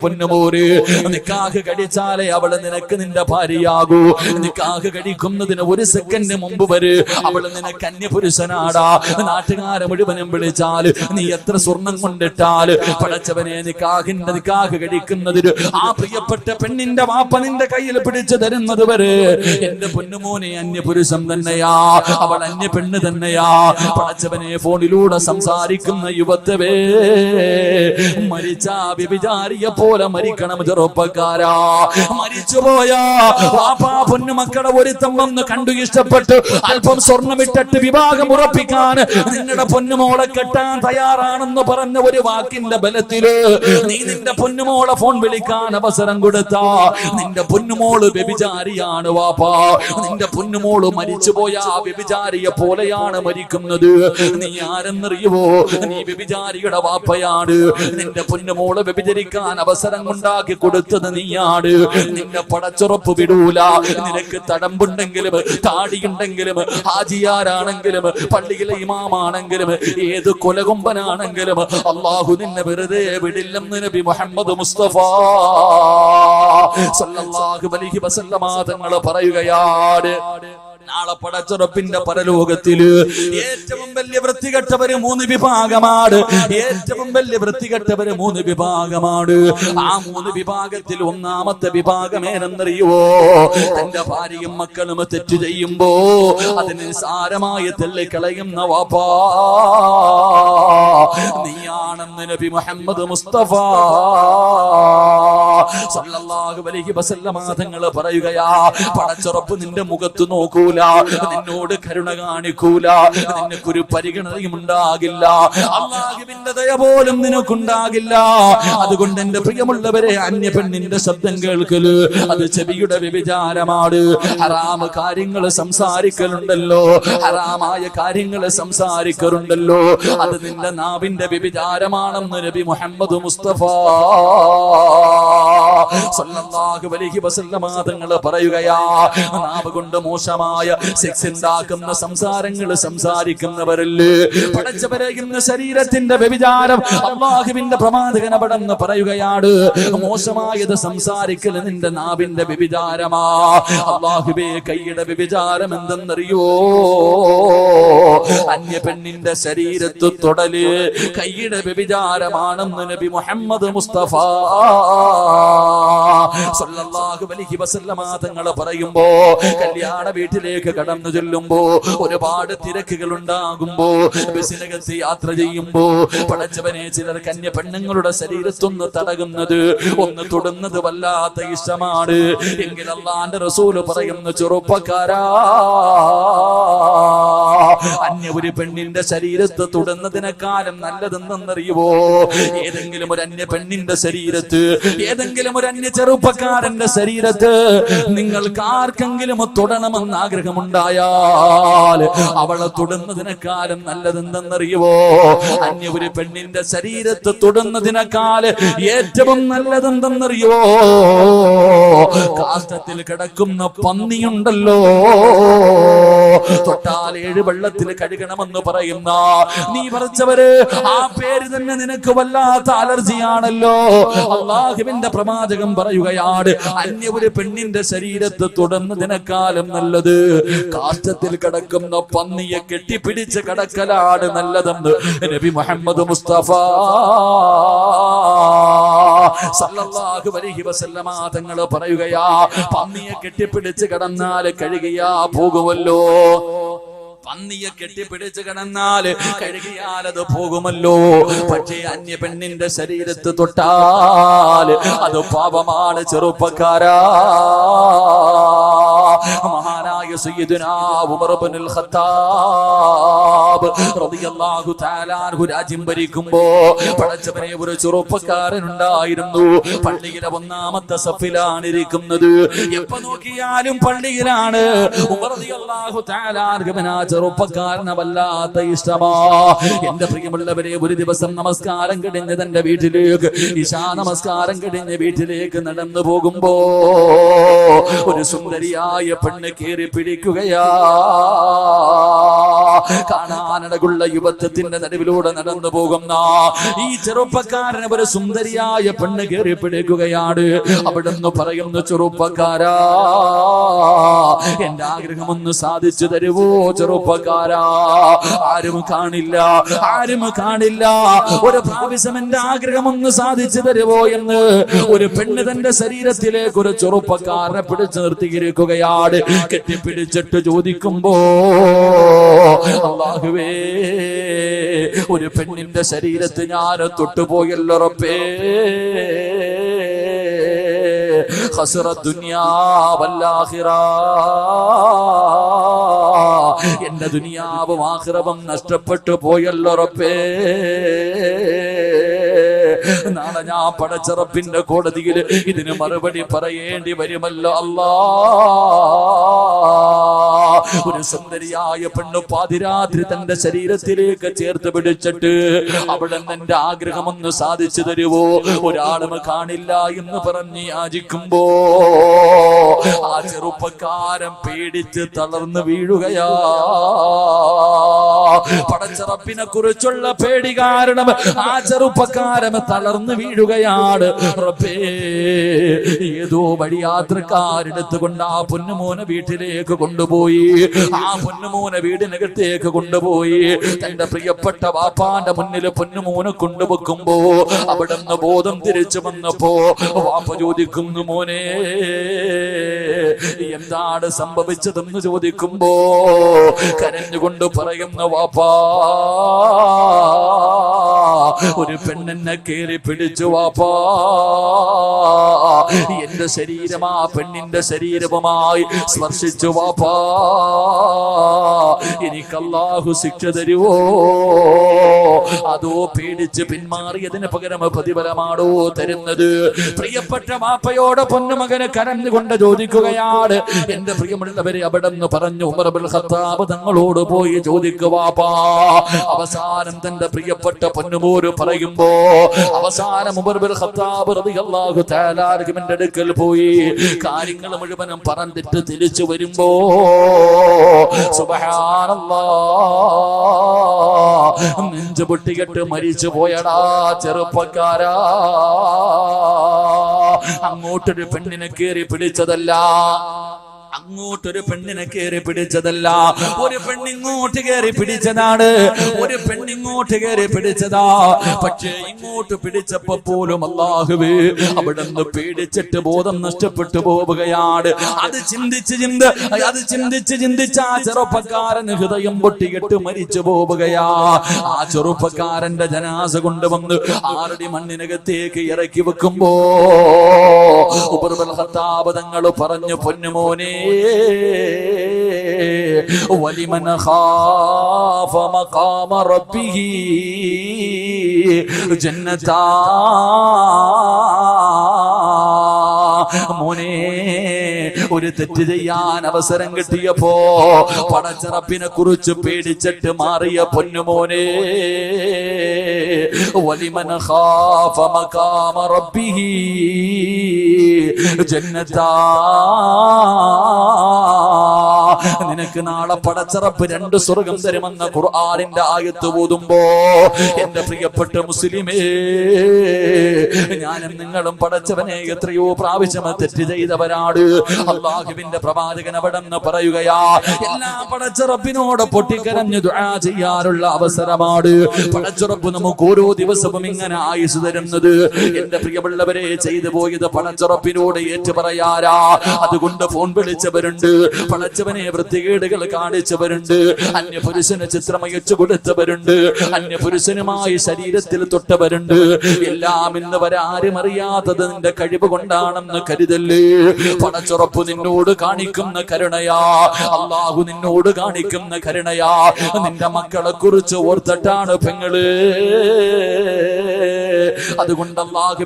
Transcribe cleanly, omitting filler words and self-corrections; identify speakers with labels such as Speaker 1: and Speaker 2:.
Speaker 1: പൊന്നുമോര് നിക്കാഹ് കഴിച്ചാലേ അവള് നിനക്ക് നിന്റെ ഭാര്യയാകൂ. നിക്കാഹ് കഴിക്കുന്നതിന് ഒരു സെക്കൻഡ് മുമ്പ് വരെ അവള് നിനക്ക് അന്യപുരുഷനാടാ. നാട്ടുകാരെ മുഴുവനും വിളിച്ചാല് നീ എത്ര സ്വർണം കൊണ്ടിട്ടാല് പടച്ചവനെ നിക്കാഹ് കഴിക്കുന്നതിന് ആ പ്രിയപ്പെട്ട പെണ്ണിന്റെ വാപ്പ നിന്റെ കയ്യിൽ പിടിച്ചു തരുന്നത് വരെ എന്റെ പൊന്നുമോനെ അന്യപുരുഷൻ തന്നെയാ, അവൾ അന്യ പെണ്ണ് തന്നെയാ. പടച്ചവനെ ഫോണിലൂടെ സംസാരിക്കുന്ന യുവത്വേ, മരിച്ച വ്യഭിചാരിയെ പോലെ മരിക്കണം ചെറുപ്പക്കാരാ. മരിച്ചുപോയാ വാപ്പാ പൊന്നുമക്കളെ ഒരുത്തം വന്ന് കണ്ടു ഇഷ്ടപ്പെട്ട് അല്പം സ്വർണ്ണമിട്ടിട്ട് വിവാഹം ഉറപ്പിക്കാൻ നിങ്ങളുടെ പൊന്നുമോളെ കെട്ടാൻ തയ്യാറാണെന്ന് പറഞ്ഞ ഒരു വാക്കിന്റെ ബലത്തില് നീ നിന്റെ പൊന്നുമോളെ ഫോൺ വിളിക്കാൻ അവസരം കൊടുത്താ നിന്റെ പൊന്നുമോള് വ്യഭിചാരിയാണ് വാപ്പാ. നിന്റെ പൊന്നുമോള് മരിച്ചുപോയാ വ്യഭിചാരിയെ പോലെയാണ് മരിക്കുന്നത്. നീ ആരെന്നറിയുവോ? നീ വ്യഭിചാരിയുടെ വാപ്പയാണ്. നിന്റെ പൊന്നുമോള് വ്യഭിചരിക്കാൻ അവസരം ഉണ്ടാക്കി കൊടുത്തത് നീയാണ്. നിന്നെ പടച്ചുറപ്പ് വിടൂല. നിനക്ക് തടമ്പുണ്ടെങ്കിലും താടിയുണ്ടെങ്കിലും ഹാജിയാരാണെങ്കിലും പള്ളിയിലെ ഇമാമാണെങ്കിലും ഏത് കൊലകൊമ്പനാണെങ്കിലും അള്ളാഹു നിന്നെ വെറുതെ വിടില്ലെന്ന് നബി മുഹമ്മദ് മുസ്തഫ സല്ലല്ലാഹു അലൈഹി വസല്ലമ തങ്ങൾ പറയുകയാണ്. നാളെ പടച്ചുറപ്പിന്റെ പരലോകത്തില് ഏറ്റവും വലിയ വൃത്തികെട്ടവര് 3 വിഭാഗമാണ്. ഏറ്റവും വലിയ വൃത്തികെട്ടവര് 3 വിഭാഗമാണ്. ആ 3 വിഭാഗത്തിൽ ഒന്നാമത്തെ വിഭാഗം ഏതെന്നറിയുവോ? തന്റെ ഭാര്യയും മക്കളും തെറ്റ് ചെയ്യുമ്പോ അതിന് സാരമായി തള്ളിക്കളയുന്ന വാപ്പാ നീയാണെന്ന് നബി മുഹമ്മദ് മുസ്തഫ സല്ലല്ലാഹു അലൈഹി വസല്ലമ തങ്ങൾ പറയുകയാ. പടച്ചുറപ്പ് നിന്റെ മുഖത്ത് നോക്കൂല, നിന്നോട് കരുണ കാണിക്കൂല, നിനക്കൊരു പരിഗണനയും ഉണ്ടാകില്ല, അല്ലാഹുവിന്റെ ദയ പോലും നിനക്കുണ്ടാകില്ല. അതുകൊണ്ട് എന്റെ പ്രിയമുള്ളവരെ, അന്യ പെണ്ണിന്റെ ശബ്ദം കേൾക്കല് അത് ചെവിയുടെ വ്യഭിചാരമാണ്. ഹറാമ് കാര്യങ്ങൾ സംസാരിക്കലുണ്ടല്ലോ, ഹറാമായ കാര്യങ്ങൾ സംസാരിക്കലുണ്ടല്ലോ, അത് നിന്റെ നാവിന്റെ വ്യഭിചാരമാണെന്ന് നബി മുഹമ്മദ് മുസ്തഫ സല്ലല്ലാഹു അലൈഹി വസല്ലമ തങ്ങൾ പറയുകയാ. നാവ് കൊണ്ട് മോശമായ സെക്സ് ഉണ്ടാക്കുന്ന സംസാരങ്ങൾ സംസാരിക്കുന്നവരല്ലേ പടച്ചവരെ, ഇന്ന് ശരീരത്തിന്റെ വ്യഭിചാരം അല്ലാഹുവിന്റെ പ്രവാചകൻ അവിടെന്ന് പറയുകയാണ്. മോശമായത് സംസാരിക്കൽ നിന്റെ നാവിന്റെ വ്യഭിചാരമാ. അല്ലാഹുവേ, കൈയുടെ വ്യഭിചാരം എന്തെന്നറിയോ? അന്യ പെണ്ണിന്റെ ശരീരത്ത് തൊടല് കൈയുടെ വ്യഭിചാരമാണെന്ന് നബി മുഹമ്മദ് മുസ്തഫ സല്ലല്ലാഹു അലൈഹി വസല്ലമ തങ്ങൾ പറയുമ്പോ, കല്യാണ വീട്ടിലേക്ക് കടന്നു ചെല്ലുമ്പോ ഒരുപാട് തിരക്കുകൾ ഉണ്ടാകുമ്പോ ബസ്സിനകത്ത് യാത്ര ചെയ്യുമ്പോ പടച്ചവനെ ചിലർ കന്യ പെണ്ണുങ്ങളുടെ ശരീരത്തൊന്ന് തടകുന്നത് ഒന്ന് തൊടുന്നത് വല്ലാത്ത ഇഷ്ടമാണ്. എങ്കിൽ അല്ലാഹുവിന്റെ റസൂല് പറയുന്നു, ചെറുപ്പക്കാരാ, അന്യ ഒരു പെണ്ണിന്റെ ശരീരത്ത് തൊടുന്നതിനേക്കാളും നല്ലതെന്നറിയുവോ? ഏതെങ്കിലും ഒരു അന്യ പെണ്ണിന്റെ ശരീരത്ത്, ഏതെങ്കിലും ഒരു അന്യ ചെറുപ്പക്കാരന്റെ ശരീരത്ത് നിങ്ങൾക്ക് ആർക്കെങ്കിലും തൊടണമെന്ന് ആഗ്രഹമുണ്ടായാൽ അവളെ തൊടുന്നതിനേക്കാളും നല്ലതെന്തെന്നറിയുവോ? അന്യ ഒരു പെണ്ണിന്റെ ശരീരത്ത് തൊടുന്നതിനേക്കാൾ ഏറ്റവും നല്ലതെന്തെന്നറിയുവോ? കാഷ്ടത്തിൽ കിടക്കുന്ന പന്നിയുണ്ടല്ലോ, തൊട്ടാൽ 7 വെള്ളത്തിൽ കഴുകണമെന്ന് പറയുന്ന നീ പറച്ചവര്, ആ പേര് തന്നെ നിനക്ക് വല്ലാത്ത അലർജിയാണല്ലോ. അല്ലാഹുവിന്റെ പ്രവാചകൻ പറയുകയാണ്, അന്യ ഒരു പെണ്ണിന്റെ ശരീരത്ത് തൊടുന്നതിനേക്കാളും നല്ലത് കാഷ്ടത്തിൽ കിടക്കുന്ന പന്നിയെ കെട്ടിപ്പിടിച്ച് കിടക്കലാണ് നല്ലതെന്ന് നബി മുഹമ്മദ് മുസ്തഫ സല്ലല്ലാഹു അലൈഹി വസല്ലമ തങ്ങൾ പറയുകയാ. പന്നിയെ കെട്ടിപ്പിടിച്ച് കിടന്നാൽ കഴുകിയാ പോകുമല്ലോ, പന്നിയെ കെട്ടിപ്പിടിച്ച് കിടന്നാല് കഴുകിയാൽ അത് പോകുമല്ലോ. പക്ഷേ അന്യ പെണ്ണിന്റെ ശരീരത്ത് തൊട്ടാൽ അത് പാപമാണ് ചെറുപ്പക്കാരാ. മഹാനായ സയ്യിദുനാ ഉമർ ഇബ്നുൽ ഖത്താബ് റളിയല്ലാഹു തആല അൻഹു രാജ്യം ഭരിക്കുമ്പോ പടച്ചവനെ, ഒരു ചെറുപ്പക്കാരൻ ഉണ്ടായിരുന്നു. പള്ളിയിലെ 1ാമത്തെ സഫിലാണ് ഇരിക്കുന്നത്. എപ്പോ നോക്കിയാലും പള്ളിയിലാണ്. ഉമർ റളിയല്ലാഹു തആല അൻഹുവിന് ചെറുപ്പക്കാരനെ വല്ലാത്ത ഇഷ്ടമാ. എന്റെ പ്രിയമുള്ളവരെ, ഒരു ദിവസം നമസ്കാരം കഴിഞ്ഞ് തന്റെ വീട്ടിലേക്ക്, ഇശാ നമസ്കാരം കഴിഞ്ഞ് വീട്ടിലേക്ക് നടന്നു പോകുമ്പോ ഒരു സുന്ദരിയായ പെണ്ണ് കേറി പിടിക്കുകയാ. കാണാനടകുള്ള യുവത്വത്തിന്റെ നടുവിലൂടെ നടന്നു പോകുന്ന ഈ ചെറുപ്പക്കാരനെ ഒരു സുന്ദരിയായ പെണ്ണ് കയറി പിടിക്കുകയാണ്. അവിടുന്ന് പറയുന്നു, ചെറുപ്പക്കാരാ, എന്റെ ആഗ്രഹമൊന്ന് സാധിച്ചു തരുവോ ചെറുപ്പക്കാരാ? ആരും കാണില്ല, ആരും കാണില്ല, ഒരു പ്രാവശ്യം എന്റെ ആഗ്രഹമൊന്ന് സാധിച്ചു തരുവോ എന്ന് ഒരു പെണ്ണ് തന്റെ ശരീരത്തിലേക്ക് ഒരു ചെറുപ്പക്കാരനെ പിടിച്ചു നിർത്തിയിരിക്കുകയാണ്. കെട്ടിപ്പിടിച്ചിട്ട് ചോദിക്കുമ്പോ, അല്ലാഹുവേ, ഒരു പെണ്ണിന്റെ ശരീരത്തിൽ ഞാൻ തൊട്ടുപോയല്ലോ റബ്ബേ, ഖസറ ദുനിയാ വൽ ആഖിറ, എന്റെ ദുനിയാവും ആഖിറവും നഷ്ടപ്പെട്ടു പോയല്ലോ റബ്ബേ. നാളെ ഞാൻ പടച്ച റബ്ബിന്റെ കോടതിയിൽ ഇതിന് മറുപടി പറയേണ്ടി വരുമല്ലോ അല്ലാ. ഒരു സുന്ദരിയായ പെണ്ണ് പാതിരാത്രി തന്റെ ശരീരത്തിലേക്ക് ചേർത്ത് പിടിച്ചിട്ട്, അവിടെ എന്റെ ആഗ്രഹമൊന്ന് സാധിച്ചു തരുവോ, ഒരാളും കാണില്ല എന്ന് പറഞ്ഞ് യാചിക്കുമ്പോ ആ ചെറുപ്പക്കാരൻ പേടിച്ച് തളർന്നു വീഴുകയാ. പടച്ച റബ്ബിനെ കുറിച്ചുള്ള പേടി കാരണം ആ ചെറുപ്പക്കാരൻ തളർന്നു വീഴുകയാണ്. റബ്ബേ, ഏതോ വഴിയാത്രക്കാരെടുത്തുകൊണ്ട് ആ പൊന്നുമോനെ വീട്ടിലേക്ക് കൊണ്ടുപോയി. ആ പൊന്നുമോനെ വീടിനകത്തേക്ക് കൊണ്ടുപോയി തന്റെ പ്രിയപ്പെട്ട വാപ്പാന്റെ മുന്നിൽ പൊന്നുമോനെ കൊണ്ടുവെക്കുമ്പോ അവിടുന്ന് ബോധം തിരിച്ചു വന്നപ്പോ വാപ്പ ചോദിക്കുന്നു, മോനെ എന്താണ് സംഭവിച്ചതെന്ന് ചോദിക്കുമ്പോ കരഞ്ഞുകൊണ്ട് പറയുന്ന വാപ്പാ, ഒരു പെണ്ണെന്നെ കേറി പിടിച്ചു വാപ്പാ, എന്റെ ശരീരം ആ പെണ്ണിന്റെ ശരീരവുമായി സ്പർശിച്ചു വാപ്പാ, എനിക്ക് അല്ലാഹു ശിക്ഷ തരുവോ, അതോ പേടിച്ച് പിന്മാറിയതിന് പകരം പ്രതിഫലമാണോ തരുന്നത്? പ്രിയപ്പെട്ട വാപ്പയോട് പൊന്നുമകന് കരഞ്ഞുകൊണ്ട് ചോദിക്കുകയാണ്. എന്റെ പ്രിയമുള്ളവരെ, അവിടെന്ന് പറഞ്ഞു ഉമർ ഇബ്നുൽ ഖത്താബ് തങ്ങളോട് പോയി ചോദിക്കുക വാപ്പാ. അവസാനം തന്റെ പ്രിയപ്പെട്ട പൊന്നുമോര് പറയുമ്പോ അവസാനം ഉമർ ഇബ്നുൽ ഖത്താബ് റളിയല്ലാഹു തആല അൻഹുവിന്റെ അടുക്കൽ പോയി കാര്യങ്ങൾ മുഴുവനും പറഞ്ഞിട്ട് തിരിച്ചു വരുമ്പോ സുബ്ഹാനല്ലാഹ്, നെഞ്ചു പൊട്ടിക്കെട്ട് മരിച്ചു പോയടാ ചെറുപ്പക്കാരാ. അങ്ങോട്ടൊരു പെണ്ണിനെ കേറി പിടിച്ചതല്ല, അങ്ങോട്ടൊരു പെണ്ണിനെ കയറി പിടിച്ചതല്ല, ഒരു പെണ്ണിങ്ങോട്ട് കയറി പിടിച്ചതാണ്, ഒരു പെണ്ണിങ്ങോട്ട് കയറി പിടിച്ചതാ. പക്ഷേ ഇങ്ങോട്ട് പിടിച്ചപ്പോ പോലും അല്ലാഹുവേ, അവിടുന്ന് പേടിച്ചിട്ട് ബോധം നഷ്ടപ്പെട്ടു പോവുകയാണ്. അത് ചിന്തിച്ച് ആ ചെറുപ്പക്കാരൻ ഹൃദയം പൊട്ടിയിട്ട് മരിച്ചു പോവുകയാ. ആ ചെറുപ്പക്കാരന്റെ ജനാസ കൊണ്ടുവന്ന് ആറടി മണ്ണിനകത്തേക്ക് ഇറക്കി വെക്കുമ്പോ ഉമർ ഇബ്നുൽ ഖത്താബ് തങ്ങൾ പറഞ്ഞു, പൊന്നുമോനെ, വലിമൻ ഖാഫ മഖാമ റബ്ബിഹി ജന്നതാ, മോനെ, ഒരു തെറ്റ് ചെയ്യാൻ അവസരം കിട്ടിയപ്പോ പടച്ച റബ്ബിനെ കുറിച്ച് പേടിച്ചിട്ട് മാറിയ പൊന്നുമോനെ, വലിമൻ ഖാഫ മഖാമ റബ്ബിഹി ജന്നതാ, നിനക്ക് നാളെ പടച്ച റബ്ബ് 2 സ്വർഗം തരുമെന്ന ഖുർആനിന്റെ ആയത്ത് ഓതുമ്പോ എന്റെ പ്രിയപ്പെട്ട മുസ്ലിമേ, ഞാനും നിങ്ങളും പടച്ചവനെ എത്രയോ പ്രാവശ്യം തെറ്റ് ചെയ്തവരാണ്. അല്ലാഹുവിന്റെ പ്രവാചകൻ അവിടെന്ന് പറയുകയാ, എല്ലാ പടച്ച റബ്ബിനോട് പൊട്ടിക്കരഞ്ഞ് ദുആ ചെയ്യാനുള്ള അവസരമാണ് പടച്ച റബ്ബ് നമുക്ക് ഓരോ ദിവസവും ഇങ്ങനെ ആയുസ് തരുന്നത്. എന്റെ പ്രിയമുള്ളവരെ, ചെയ്തു പോയത് പടച്ച റബ്ബിനോട് ഏറ്റു പറയാരാ. അതുകൊണ്ട് ഫോൺ വിളിച്ചവരുണ്ട്, പടച്ചവനെ വൃത്തികേടുകൾ കാണിച്ചവരുണ്ട്, അന്യപുരുഷന് ചിത്രമയച്ചു കൊടുത്തവരുണ്ട്, അന്യപുരുഷനുമായി ശരീരത്തിൽ തൊട്ടവരുണ്ട്. എല്ലാം ഇന്ന് വരാരും അറിയാത്തത് നിന്റെ കഴിവ് കൊണ്ടാണെന്ന് കരുതല്ലേ. പടച്ചുറപ്പ് നിന്നോട് കാണിക്കുന്ന കരുണയാ, അല്ലാഹു നിന്നോട് കാണിക്കുന്ന കരുണയാ. നിന്റെ മക്കളെ കുറിച്ച് ഓർത്തിട്ടാണ് പെങ്ങള്. അതുകൊണ്ട് അല്ലാഹു